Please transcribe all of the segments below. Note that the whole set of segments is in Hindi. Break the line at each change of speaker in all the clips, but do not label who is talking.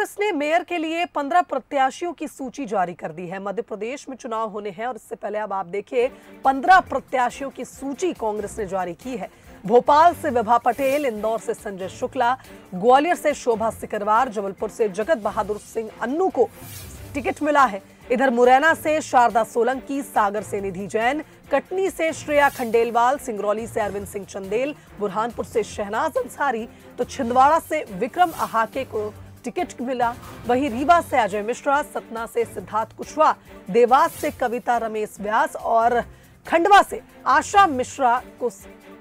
कांग्रेस ने मेयर के लिए 15 प्रत्याशियों की सूची जारी कर दी है। मध्य प्रदेश में चुनाव होने हैं और इससे पहले अब आप देखिए 15 प्रत्याशियों की सूची कांग्रेस ने जारी की है। भोपाल से विभा पटेल, इंदौर से संजय शुक्ला, ग्वालियर से शोभा सिकरवार, जबलपुर से जगत बहादुर सिंह अन्नू को टिकट मिला है। इधर मुरैना से शारदा सोलंकी, सागर से निधि जैन, कटनी से श्रेया खंडेलवाल, सिंगरौली से अरविंद सिंह चंदेल, बुरहानपुर से शहनाज अंसारी, तो छिंदवाड़ा से विक्रम अहाके को टिकट मिला। वहीं रीवा से अजय मिश्रा, सतना से सिद्धार्थ कुशवाहा, देवास से कविता रमेश व्यास और खंडवा से आशा मिश्रा को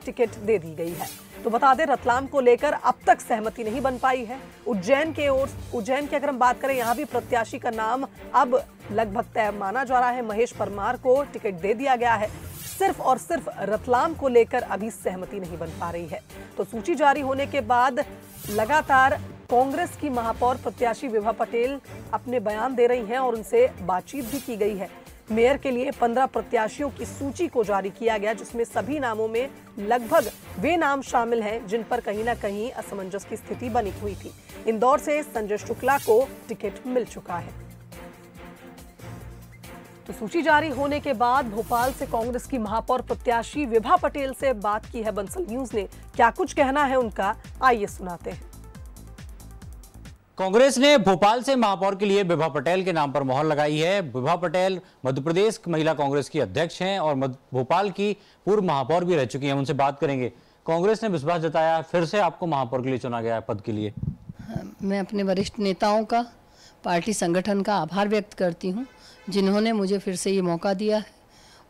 टिकट दे दी गई है। तो बता दें, रतलाम को लेकर अब तक सहमति नहीं बन पाई है। उज्जैन की अगर हम बात करें, यहां भी प्रत्याशी का नाम अब लगभग तय माना जा रहा है। महेश परमार को टिकट दे दिया गया है। सिर्फ और सिर्फ रतलाम को लेकर अभी सहमति नहीं बन पा रही है। तो सूची जारी होने के बाद लगातार कांग्रेस की महापौर प्रत्याशी विभा पटेल अपने बयान दे रही हैं और उनसे बातचीत भी की गई है। मेयर के लिए 15 प्रत्याशियों की सूची को जारी किया गया, जिसमें सभी नामों में लगभग वे नाम शामिल हैं जिन पर कहीं ना कहीं असमंजस की स्थिति बनी हुई थी। इंदौर से संजय शुक्ला को टिकट मिल चुका है। तो सूची जारी होने के बाद भोपाल से कांग्रेस की महापौर प्रत्याशी विभा पटेल से बात की है बंसल न्यूज ने। क्या कुछ कहना है उनका, आइए सुनाते हैं।
कांग्रेस ने भोपाल से महापौर के लिए विभा पटेल के नाम पर मोहर लगाई है। विभा पटेल मध्य प्रदेश महिला कांग्रेस की अध्यक्ष हैं और भोपाल की पूर्व महापौर भी रह चुकी हैं। उनसे बात करेंगे। कांग्रेस ने विश्वास जताया, फिर से आपको महापौर के लिए चुना गया है पद के लिए।
मैं अपने वरिष्ठ नेताओं का, पार्टी संगठन का आभार व्यक्त करती हूं, जिन्होंने मुझे फिर से ये मौका दिया है।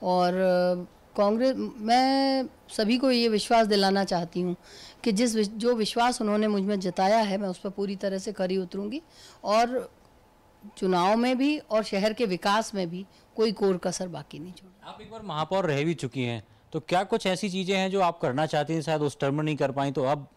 और कांग्रेस, मैं सभी को ये विश्वास दिलाना चाहती हूँ कि जो विश्वास उन्होंने मुझ में जताया है, मैं उस पर पूरी तरह से खरी उतरूंगी और चुनाव में भी और शहर के विकास में भी कोई कोर कसर बाकी नहीं छोड़ी।
आप एक बार महापौर रह भी चुकी हैं, तो क्या कुछ ऐसी चीज़ें हैं जो आप करना चाहती हैं, शायद उस टर्म में नहीं कर पाई, तो अब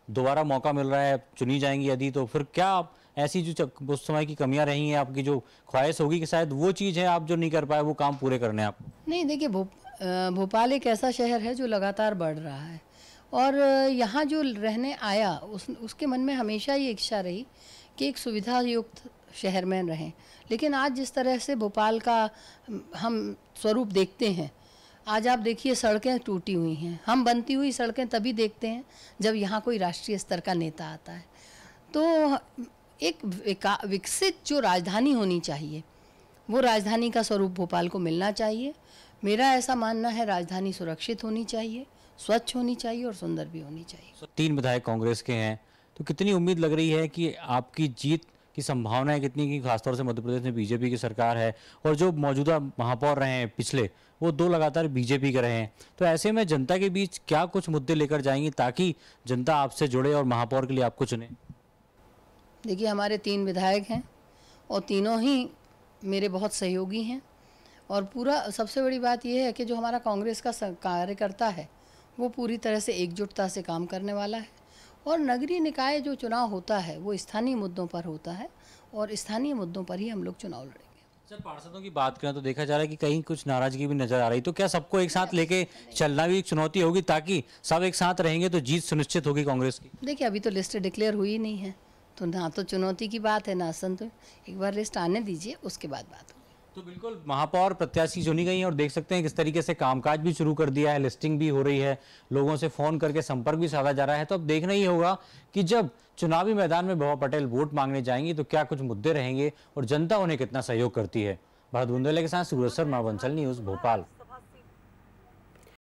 दोबारा मौका मिल रहा है, चुनी जाएंगी यदि, तो फिर क्या आप ऐसी जो उस समय की कमियां रही हैं, आपकी जो ख्वाहिश होगी कि शायद वो चीज़ है आप जो नहीं कर पाए, वो काम पूरे करने आप?
नहीं, देखिए, भोपाल एक ऐसा शहर है जो लगातार बढ़ रहा है और यहाँ जो रहने आया उसके मन में हमेशा ये इच्छा रही कि एक सुविधा युक्त शहर में रहें। लेकिन आज जिस तरह से भोपाल का हम स्वरूप देखते हैं, आज आप देखिए सड़कें टूटी हुई हैं। हम बनती हुई सड़कें तभी देखते हैं जब यहाँ कोई राष्ट्रीय स्तर का नेता आता है। तो एक विकसित जो राजधानी होनी चाहिए, वो राजधानी का स्वरूप भोपाल को मिलना चाहिए। मेरा ऐसा मानना है, राजधानी सुरक्षित होनी चाहिए, स्वच्छ होनी चाहिए और सुंदर भी होनी चाहिए।
3 विधायक कांग्रेस के हैं, तो कितनी उम्मीद लग रही है कि आपकी जीत की संभावनाएं कितनी की, खासतौर से मध्य प्रदेश में बीजेपी की सरकार है और जो मौजूदा महापौर रहे हैं पिछले, वो 2 लगातार बीजेपी के रहे हैं। तो ऐसे में जनता के बीच क्या कुछ मुद्दे लेकर जाएंगी ताकि जनता आपसे जुड़े और महापौर के लिए आपको चुने?
देखिए, हमारे 3 विधायक हैं और तीनों ही मेरे बहुत सहयोगी हैं और पूरा सबसे बड़ी बात यह है कि जो हमारा कांग्रेस का कार्यकर्ता है वो पूरी तरह से एकजुटता से काम करने वाला है। और नगरीय निकाय जो चुनाव होता है वो स्थानीय मुद्दों पर होता है और स्थानीय मुद्दों पर ही हम लोग चुनाव लड़ेंगे।
सर, पार्षदों की बात करें तो देखा जा रहा है कि कहीं कुछ नाराजगी भी नजर आ रही, तो क्या सबको एक साथ लेके चलना भी एक चुनौती होगी ताकि सब एक साथ रहेंगे तो जीत सुनिश्चित होगी कांग्रेस की?
देखिए, अभी तो लिस्ट डिक्लेयर हुई नहीं है, तो ना तो चुनौती की बात है ना असंतोष। एक बार लिस्ट आने दीजिए, उसके बाद बात होगी।
तो बिल्कुल महापौर प्रत्याशी चुनी गई हैं और देख सकते हैं किस तरीके से कामकाज भी शुरू कर दिया है, लिस्टिंग भी हो रही है, लोगों से फोन करके संपर्क भी साधा जा रहा है। तो अब देखना ही होगा कि जब चुनावी मैदान में विभा पटेल वोट मांगने जाएंगी तो क्या कुछ मुद्दे रहेंगे और जनता उन्हें कितना सहयोग करती है। भरत बुंदेले के साथ सूरज शर्मा, बंसल न्यूज, भोपाल।